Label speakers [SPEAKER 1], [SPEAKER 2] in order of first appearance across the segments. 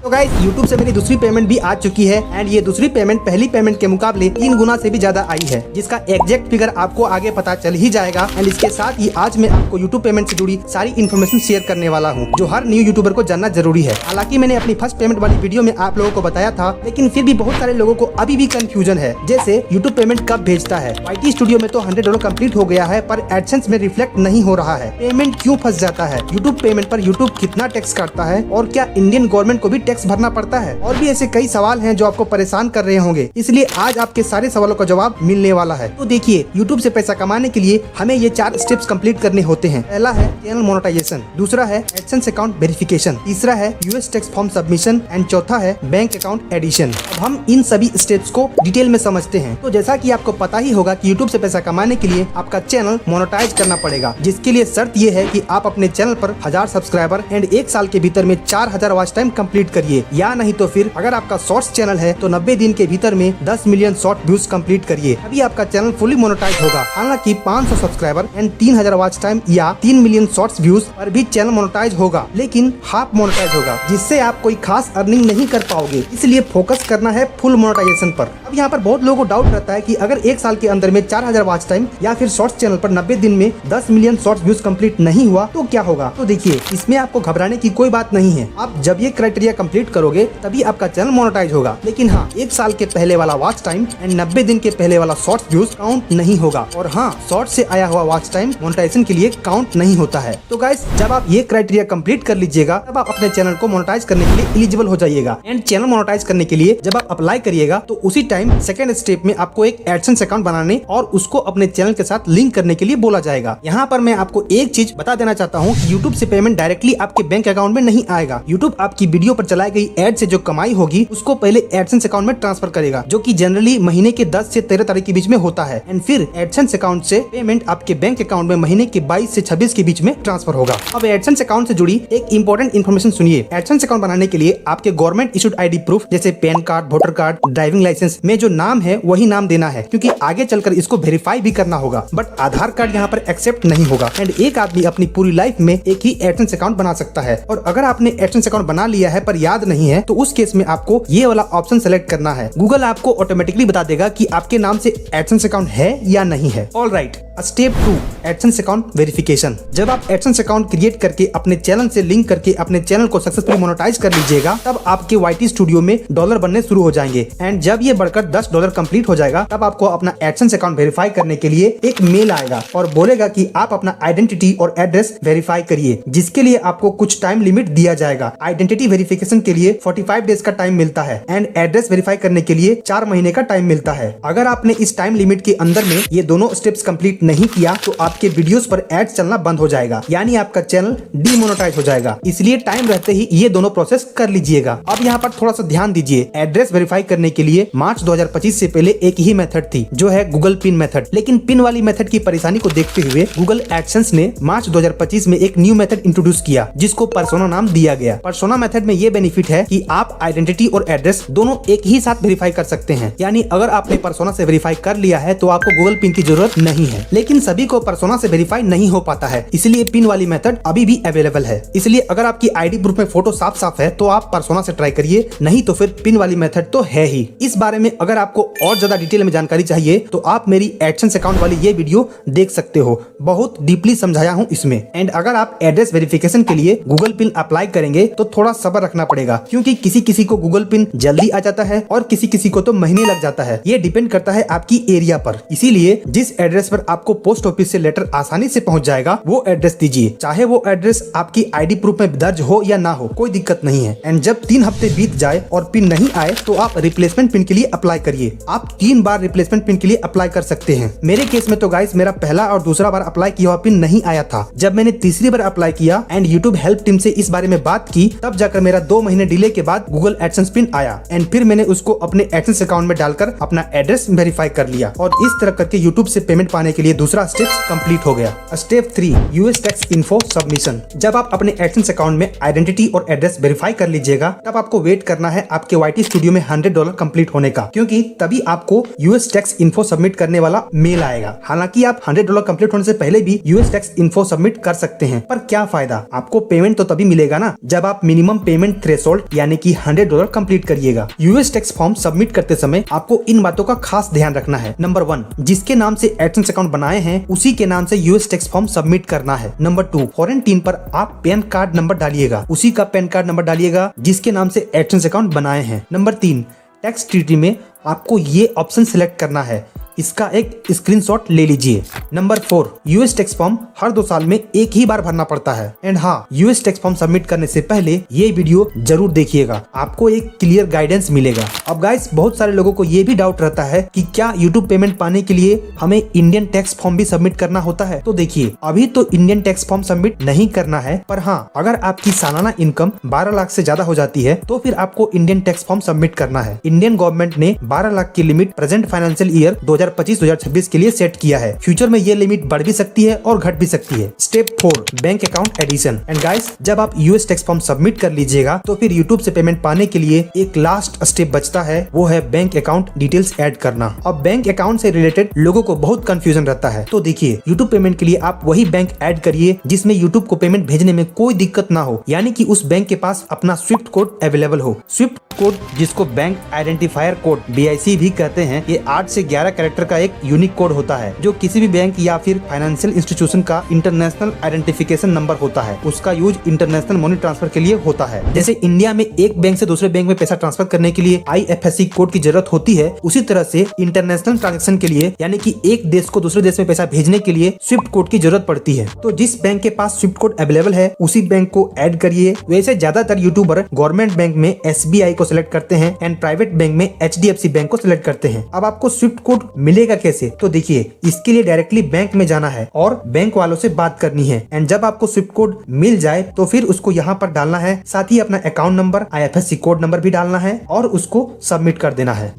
[SPEAKER 1] तो guys YouTube से मेरी दूसरी पेमेंट भी आ चुकी है एंड ये दूसरी पेमेंट पहली पेमेंट के मुकाबले 3 गुना से भी ज्यादा आई है, जिसका एग्जैक्ट फिगर आपको आगे पता चल ही जाएगा। एंड इसके साथ ही आज मैं आपको YouTube पेमेंट से जुड़ी सारी इन्फॉर्मेशन शेयर करने वाला हूँ, जो हर न्यू यूट्यूबर को जानना जरूरी है। हालांकि मैंने अपनी फर्स्ट पेमेंट वाली वीडियो में आप लोगों को बताया था, लेकिन फिर भी बहुत सारे लोगों को अभी भी कंफ्यूजन है, जैसे YouTube पेमेंट कब भेजता है। YT स्टूडियो में तो $100 कंप्लीट हो गया है, पर एडसेंस में रिफ्लेक्ट नहीं हो रहा है। पेमेंट क्यों फंस जाता है, YouTube पेमेंट पर YouTube कितना टैक्स काटता है, और क्या इंडियन गवर्नमेंट को भी टैक्स भरना पड़ता है, और भी ऐसे कई सवाल हैं जो आपको परेशान कर रहे होंगे। इसलिए आज आपके सारे सवालों का जवाब मिलने वाला है। तो देखिए, YouTube से पैसा कमाने के लिए हमें ये 4 स्टेप्स कंप्लीट करने होते हैं। पहला है चैनल मोनेटाइजेशन, दूसरा है एडसेंस अकाउंट वेरिफिकेशन, तीसरा है US tax form submission and चौथा है बैंक अकाउंट एडिशन। अब हम इन सभी स्टेप्स को डिटेल में समझते हैं। तो जैसा कि आपको पता ही होगा कि YouTube से पैसा कमाने के लिए आपका चैनल मोनेटाइज करना पड़ेगा, जिसके लिए शर्त ये है कि आप अपने चैनल पर 1000 सब्सक्राइबर एंड 1 साल के भीतर में 4000 वॉच टाइम कंप्लीट करिए, या नहीं तो फिर अगर आपका शॉर्ट्स चैनल है तो 90 दिन के भीतर में 10 मिलियन शॉर्ट व्यूज कंप्लीट करिए, अभी आपका चैनल फुली मोनेटाइज होगा। हालांकि 500 सब्सक्राइबर एंड 3000 वॉच टाइम या 3 मिलियन शॉर्ट्स व्यूज पर भी चैनल मोनेटाइज होगा, लेकिन हाफ मोनेटाइज होगा, जिससे आप कोई खास अर्निंग नहीं कर पाओगे। इसलिए फोकस करना है फुल मोनेटाइजेशन पर। अब यहाँ पर बहुत लोगों को डाउट रहता है कि अगर 1 साल के अंदर में 4000 वॉच टाइम या फिर शॉर्ट्स चैनल पर 90 दिन में 10 मिलियन शॉर्ट्स व्यूज कंप्लीट नहीं हुआ तो क्या होगा। तो देखिए, इसमें आपको घबराने की कोई बात नहीं है। आप जब ये क्राइटेरिया कंप्लीट करोगे तभी आपका चैनल मोनेटाइज होगा। लेकिन हाँ, 1 साल के पहले वाला वॉच टाइम एंड 90 दिन के पहले वाला शॉर्ट्स व्यूज काउंट नहीं होगा। और हाँ, शॉर्ट से आया हुआ वॉच टाइम मोनेटाइजेशन के लिए काउंट नहीं होता है। तो गाइस, जब आप ये क्राइटेरिया कंप्लीट कर लीजिएगा तब आप अपने चैनल को मोनेटाइज करने के लिए एलिजिबल हो जाइएगा। एंड चैनल मोनेटाइज करने के लिए जब आप अप्लाई करिएगा तो उसी टाइम सेकंड स्टेप में आपको एक एडसेंस अकाउंट बनाने और उसको अपने चैनल के साथ लिंक करने के लिए बोला जाएगा। यहाँ पर मैं आपको एक चीज बता देना चाहता हूँ, YouTube से पेमेंट डायरेक्टली आपके बैंक अकाउंट में नहीं आएगा। YouTube आपकी वीडियो पर चलाई गई एड से जो कमाई होगी उसको पहले एडसेंस अकाउंट में ट्रांसफर करेगा, जो कि जनरली महीने के 10 से 13 तारीख के बीच में होता है। एंड फिर एडसेंस अकाउंट से पेमेंट आपके बैंक अकाउंट में महीने के 22 से 26 के बीच में ट्रांसफर होगा। अब एडसेंस अकाउंट से जुड़ी एक इंपॉर्टेंट इन्फॉर्मेशन सुनिए। एडसेंस अकाउंट बनाने के लिए आपके गवर्नमेंट इशूड ID प्रूफ जैसे PAN card, voter card, driving licence में जो नाम है वही नाम देना है, क्योंकि आगे चलकर इसको वेरीफाई भी करना होगा। बट आधार कार्ड यहाँ पर एक्सेप्ट नहीं होगा। एंड एक आदमी अपनी पूरी लाइफ में एक ही एडसेंस अकाउंट बना सकता है। और अगर आपने एडसेंस अकाउंट बना लिया है पर याद नहीं है तो उस केस में आपको ये वाला ऑप्शन सेलेक्ट करना है। गूगल आपको ऑटोमेटिकली बता देगा कि आपके नाम से एडसेंस अकाउंट है या नहीं है। Alright, step 2, AdSense account verification. जब आप एडसेंस अकाउंट क्रिएट करके अपने चैनल से लिंक करके अपने चैनल को सक्सेसफुली मोनेटाइज कर लीजिएगा, तब आपके YT स्टूडियो में डॉलर बनने शुरू हो जाएंगे। एंड जब ये बढ़कर $10 कंप्लीट हो जाएगा तब आपको अपना एडसेंस अकाउंट वेरीफाई करने के लिए एक मेल आएगा और बोलेगा कि आप अपना आइडेंटिटी और एड्रेस वेरीफाई करिए, जिसके लिए आपको कुछ टाइम लिमिट दिया जाएगा। आइडेंटिटी वेरिफिकेशन के लिए 45 डेज का टाइम मिलता है एंड एड्रेस वेरीफाई करने के लिए 4 महीने का टाइम मिलता है। अगर आपने इस टाइम लिमिट के अंदर में ये दोनों स्टेप्स कंप्लीट नहीं किया तो आपके वीडियोस पर एड्स चलना बंद हो जाएगा, यानी आपका चैनल डीमोनेटाइज हो जाएगा। इसलिए टाइम रहते ही ये दोनों प्रोसेस कर लीजिएगा। अब यहाँ पर थोड़ा सा ध्यान दीजिए। एड्रेस वेरीफाई करने के लिए मार्च 2025 से पहले एक ही मेथड थी, जो है गूगल पिन मेथड। लेकिन पिन वाली मेथड की परेशानी को देखते हुए गूगल एडसेंस ने मार्च 2025 में एक न्यू मेथड इंट्रोड्यूस किया, जिसको पर्सोना नाम दिया गया। पर्सोना मेथड में ये बेनिफिट है कि आप आइडेंटिटी और एड्रेस दोनों एक ही साथ वेरीफाई कर सकते हैं। यानी अगर आपने पर्सोना से वेरीफाई कर लिया है तो आपको गूगल पिन की जरूरत नहीं है। लेकिन सभी को पर्सोना से वेरीफाई नहीं हो पाता है, इसलिए पिन वाली मेथड अभी भी अवेलेबल है। इसलिए अगर आपकी ID प्रूफ में फोटो साफ साफ है तो आप पर्सोना से ट्राई करिए, नहीं तो फिर पिन वाली मेथड तो है ही। इस बारे में अगर आपको और ज्यादा डिटेल में जानकारी चाहिए तो आप मेरी एडसेंस अकाउंट वाली ये वीडियो देख सकते हो, बहुत डीपली समझाया हूँ इसमें। एंड अगर आप एड्रेस वेरिफिकेशन के लिए गूगल पिन अप्लाई करेंगे तो थोड़ा सब्र रखना पड़ेगा, क्योंकि किसी किसी को गूगल पिन जल्दी आ जाता है और किसी किसी को तो महीने लग जाता है। ये डिपेंड करता है आपकी एरिया पर। इसीलिए जिस एड्रेस पर आपको पोस्ट ऑफिस से लेटर आसानी से पहुंच जाएगा वो एड्रेस दीजिए, चाहे वो एड्रेस आपकी ID प्रूफ में दर्ज हो या ना हो, कोई दिक्कत नहीं है। एंड जब 3 हफ्ते बीत जाए और पिन नहीं आए तो आप रिप्लेसमेंट पिन के लिए अप्लाई करिए। आप 3 बार रिप्लेसमेंट पिन के लिए अप्लाई कर सकते हैं। मेरे केस में तो गाइस मेरा पहला और दूसरा बार अप्लाई किया हुआ पिन नहीं आया था। जब मैंने तीसरी बार अप्लाई किया एंड YouTube हेल्प टीम से इस बारे में बात की, तब जाकर मेरा 2 महीने डिले के बाद गूगल एडसेंस पिन आया। एंड फिर मैंने उसको अपने एडसेंस अकाउंट में डालकर अपना एड्रेस वेरीफाई कर लिया। और इस तरह करके YouTube से पेमेंट पाने के लिए लिए दूसरा स्टेप कंप्लीट हो गया। Step 3 US tax info submission. जब आप अपने एडसेंस अकाउंट में आइडेंटिटी और एड्रेस वेरीफाई कर लीजिएगा, तब आपको वेट करना है आपके YT स्टूडियो में $100 कंप्लीट होने का, क्योंकि तभी आपको यूएस टैक्स इन्फो सबमिट करने वाला मेल आएगा। हालांकि आप $100 कंप्लीट होने से पहले भी यूएस टैक्स इन्फो सबमिट कर सकते हैं, पर क्या फायदा, आपको पेमेंट तो तभी मिलेगा ना जब आप मिनिमम पेमेंट थ्रेशोल्ड यानी कि $100 कंप्लीट करिएगा। यूएस टैक्स फॉर्म सबमिट करते समय आपको इन बातों का खास ध्यान रखना है। नंबर 1, जिसके नाम से एडसेंस अकाउंट बनाए हैं उसी के नाम से यूएस टैक्स फॉर्म सबमिट करना है। नंबर 2, क्वारंटीन पर आप पैन कार्ड नंबर डालिएगा, उसी का पैन कार्ड नंबर डालिएगा जिसके नाम से एडसेंस अकाउंट बनाए हैं। नंबर 3, टैक्स ट्रीटी में आपको ये ऑप्शन सिलेक्ट करना है, इसका एक स्क्रीनशॉट ले लीजिए। नंबर 4, यूएस टैक्स फॉर्म हर 2 साल में एक ही बार भरना पड़ता है। एंड हाँ, यूएस टैक्स फॉर्म सबमिट करने से पहले ये वीडियो जरूर देखिएगा, आपको एक क्लियर गाइडेंस मिलेगा। अब गाइस, बहुत सारे लोगों को ये भी डाउट रहता है कि क्या यूट्यूब पेमेंट पाने के लिए हमें इंडियन टैक्स फॉर्म भी सबमिट करना होता है। तो देखिए, अभी तो इंडियन टैक्स फॉर्म सबमिट नहीं करना है, पर हाँ, अगर आपकी सालाना इनकम 12 लाख से ज्यादा हो जाती है तो फिर आपको इंडियन टैक्स फॉर्म सबमिट करना है। इंडियन गवर्नमेंट ने 12 लाख की लिमिट प्रेजेंट फाइनेंशियल ईयर 2025-2026 के लिए सेट किया है। फ्यूचर में ये लिमिट बढ़ भी सकती है और घट भी सकती है। Step 4, bank account addition. And guys, जब आप यूएस टैक्स फॉर्म सबमिट कर लीजिएगा तो फिर यूट्यूब से पेमेंट पाने के लिए एक लास्ट स्टेप बचता है, वो है बैंक अकाउंट डिटेल्स ऐड करना। अब बैंक अकाउंट से रिलेटेड लोगों को बहुत कंफ्यूजन रहता है, तो देखिए, यूट्यूब पेमेंट के लिए आप वही बैंक ऐड करिए जिसमें यूट्यूब को पेमेंट भेजने में कोई दिक्कत ना हो, यानी कि उस बैंक के पास अपना स्विफ्ट कोड अवेलेबल हो। स्विफ्ट कोड, जिसको बैंक आइडेंटिफायर कोड BIC भी कहते हैं, ये 8 से 11 कैरेक्टर का एक यूनिक कोड होता है जो किसी भी बैंक या फिर फाइनेंशियल इंस्टीट्यूशन का इंटरनेशनल आइडेंटिफिकेशन नंबर होता है। उसका यूज इंटरनेशनल मनी ट्रांसफर के लिए होता है। जैसे इंडिया में एक बैंक से दूसरे बैंक में पैसा ट्रांसफर करने के लिए IFSC कोड की जरूरत होती है, उसी तरह से इंटरनेशनल ट्रांजेक्शन के लिए, यानी कि एक देश को दूसरे देश में पैसा भेजने के लिए स्विफ्ट कोड की जरूरत पड़ती है। तो जिस बैंक के पास स्विफ्ट कोड अवेलेबल है उसी बैंक को ऐड करिए। वैसे ज्यादातर यूट्यूबर गवर्नमेंट बैंक में SBI को सिलेक्ट करते हैं एंड प्राइवेट बैंक में HDFC बैंक को सिलेक्ट करते हैं। अब आपको स्विफ्ट कोड मिलेगा कैसे? तो देखिए, इसके लिए डायरेक्टली बैंक में जाना है और बैंक वालों से बात करनी है। एंड जब आपको स्विफ्ट कोड मिल जाए तो फिर उसको यहाँ पर डालना है, साथ ही अपना account number, IFSC code number भी डालना है और उसको सबमिट कर देना है।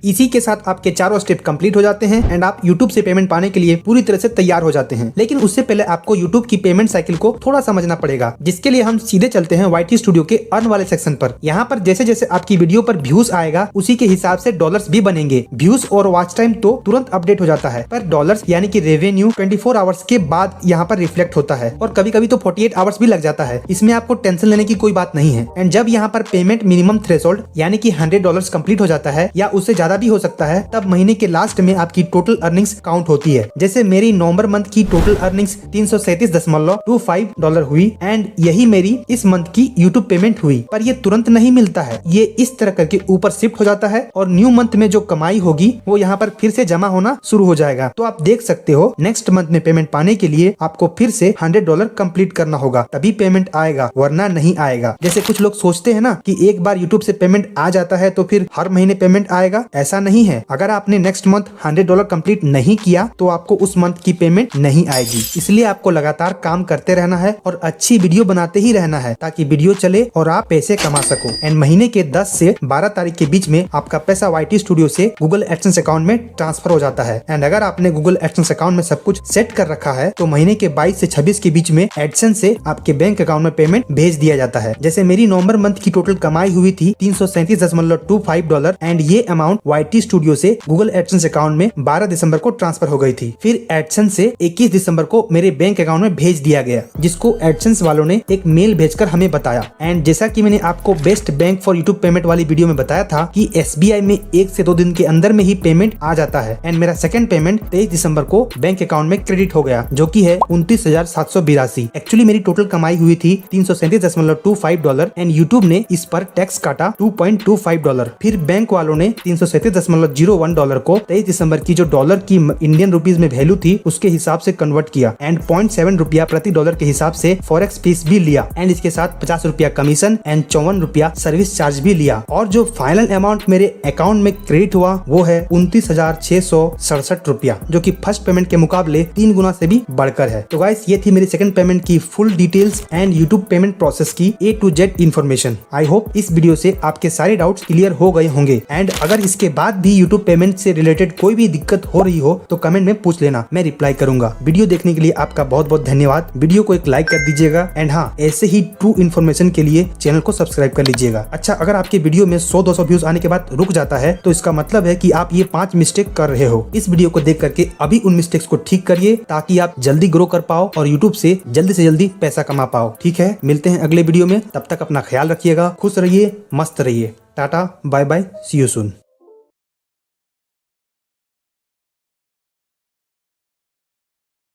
[SPEAKER 1] इसी के साथ आपके चारों स्टेप कंप्लीट हो जाते हैं एंड आप YouTube से पेमेंट पाने के लिए पूरी तरह से तैयार हो जाते हैं। लेकिन उससे पहले आपको YouTube की पेमेंट साइकिल को थोड़ा समझना पड़ेगा, जिसके लिए हम सीधे चलते हैं YT स्टूडियो के अर्न वाले सेक्शन पर। यहाँ पर जैसे जैसे आपकी वीडियो पर व्यूज आएगा उसी के हिसाब से डॉलर्स भी बनेंगे। व्यूज और वॉच टाइम तो तुरंत अपडेट हो जाता है, पर डॉलर्स यानी कि रेवेन्यू 24 आवर्स के बाद यहाँ पर रिफ्लेक्ट होता है और कभी कभी तो 48 आवर्स भी लग जाता है। इसमें आपको टेंशन लेने की कोई बात नहीं है। एंड जब यहाँ पर पेमेंट मिनिमम थ्रेशोल्ड यानी कि $100 कंप्लीट हो जाता है या उससे ज्यादा भी हो सकता है, तब महीने के लास्ट में आपकी टोटल अर्निंग्स काउंट होती है। जैसे मेरी नवंबर मंथ की टोटल अर्निंग्स $337.25 हुई एंड यही मेरी इस मंथ की यूट्यूब पेमेंट हुई। पर ये तुरंत नहीं मिलता है, ये इस तरह करके ऊपर शिफ्ट हो जाता है और न्यू मंथ में जो कमाई होगी वो यहाँ पर फिर से जमा होना शुरू हो जाएगा। तो आप देख सकते हो, नेक्स्ट मंथ में पेमेंट पाने के लिए आपको फिर से $100 कंप्लीट करना होगा, तभी पेमेंट आएगा, वरना नहीं आएगा। जैसे कुछ लोग सोचते हैं ना कि एक बार यूट्यूब से पेमेंट आ जाता है तो फिर हर महीने पेमेंट आएगा, ऐसा नहीं है। अगर आपने नेक्स्ट मंथ $100 कंप्लीट नहीं किया तो आपको उस मंथ की पेमेंट नहीं आएगी। इसलिए आपको लगातार काम करते रहना है और अच्छी वीडियो बनाते ही रहना है ताकि वीडियो चले और आप पैसे कमा सको। एंड महीने के 10 से 12 तारीख के बीच में आपका पैसा YT स्टूडियो से गूगल एडसेंस अकाउंट में ट्रांसफर हो जाता है। एंड अगर आपने गूगल एडसेंस अकाउंट में सब कुछ सेट कर रखा है तो महीने के 22 से 26 के बीच में एडसेंस से आपके बैंक अकाउंट में पेमेंट भेज दिया जाता है। जैसे मेरी नवंबर मंथ की टोटल कमाई हुई थी $337.25 एंड ये अमाउंट YT स्टूडियो से गूगल एडसेंस अकाउंट में 12 दिसंबर को ट्रांसफर हो गई थी। फिर एडसेंस से 21 दिसंबर को मेरे बैंक अकाउंट में भेज दिया गया, जिसको एडसेंस वालों ने एक मेल भेजकर हमें बताया। एंड जैसा कि मैंने आपको best bank for YouTube payment वाली वीडियो में बताया था कि SBI में 1 से 2 दिन के अंदर में ही पेमेंट आ जाता है। एंड मेरा सेकंड पेमेंट 23 दिसंबर को बैंक अकाउंट में क्रेडिट हो गया, जो कि है 29,782। एक्चुअली मेरी टोटल कमाई हुई थी $337.25 एंड यूट्यूब ने इस पर टैक्स काटा $2.25। फिर बैंक वालों ने $337.01 को 23 दिसंबर की जो डॉलर की इंडियन रुपीज में वैल्यू थी उसके हिसाब से कन्वर्ट किया एंड 0.7 रुपया प्रति डॉलर के हिसाब से फॉरेक्स फीस भी लिया एंड इसके साथ 50 रुपया कमीशन एंड 54 रुपया सर्विस चार्ज भी लिया। और जो फाइनल अमाउंट मेरे अकाउंट में क्रेडिट हुआ वो है 29,667 रुपया, जो कि फर्स्ट पेमेंट के मुकाबले 3 गुना से भी बढ़कर है। तो गाइस, ये थी मेरी सेकंड पेमेंट की full details and YouTube payment process की A to Z information. I hope इस वीडियो से आपके सारे डाउट्स क्लियर हो गए होंगे। एंड अगर इसके उसके बाद भी यूट्यूब पेमेंट से रिलेटेड कोई भी दिक्कत हो रही हो तो कमेंट में पूछ लेना, मैं रिप्लाई करूंगा। वीडियो देखने के लिए आपका बहुत बहुत धन्यवाद। वीडियो को एक लाइक कर दीजिएगा एंड हाँ, ऐसे ही ट्रू इन्फॉर्मेशन के लिए चैनल को सब्सक्राइब कर लीजिएगा। अच्छा, अगर आपके वीडियो में 100-200 व्यूज आने के बाद रुक जाता है तो इसका मतलब है कि आप ये 5 मिस्टेक कर रहे हो। इस वीडियो को देख करके अभी उन मिस्टेक्स को ठीक करिए ताकि आप जल्दी ग्रो कर पाओ और यूट्यूब से जल्दी पैसा कमा पाओ। ठीक है, मिलते हैं अगले वीडियो में। तब तक अपना ख्याल रखिएगा, खुश रहिए, मस्त रहिए। Tata, bye bye, see you soon.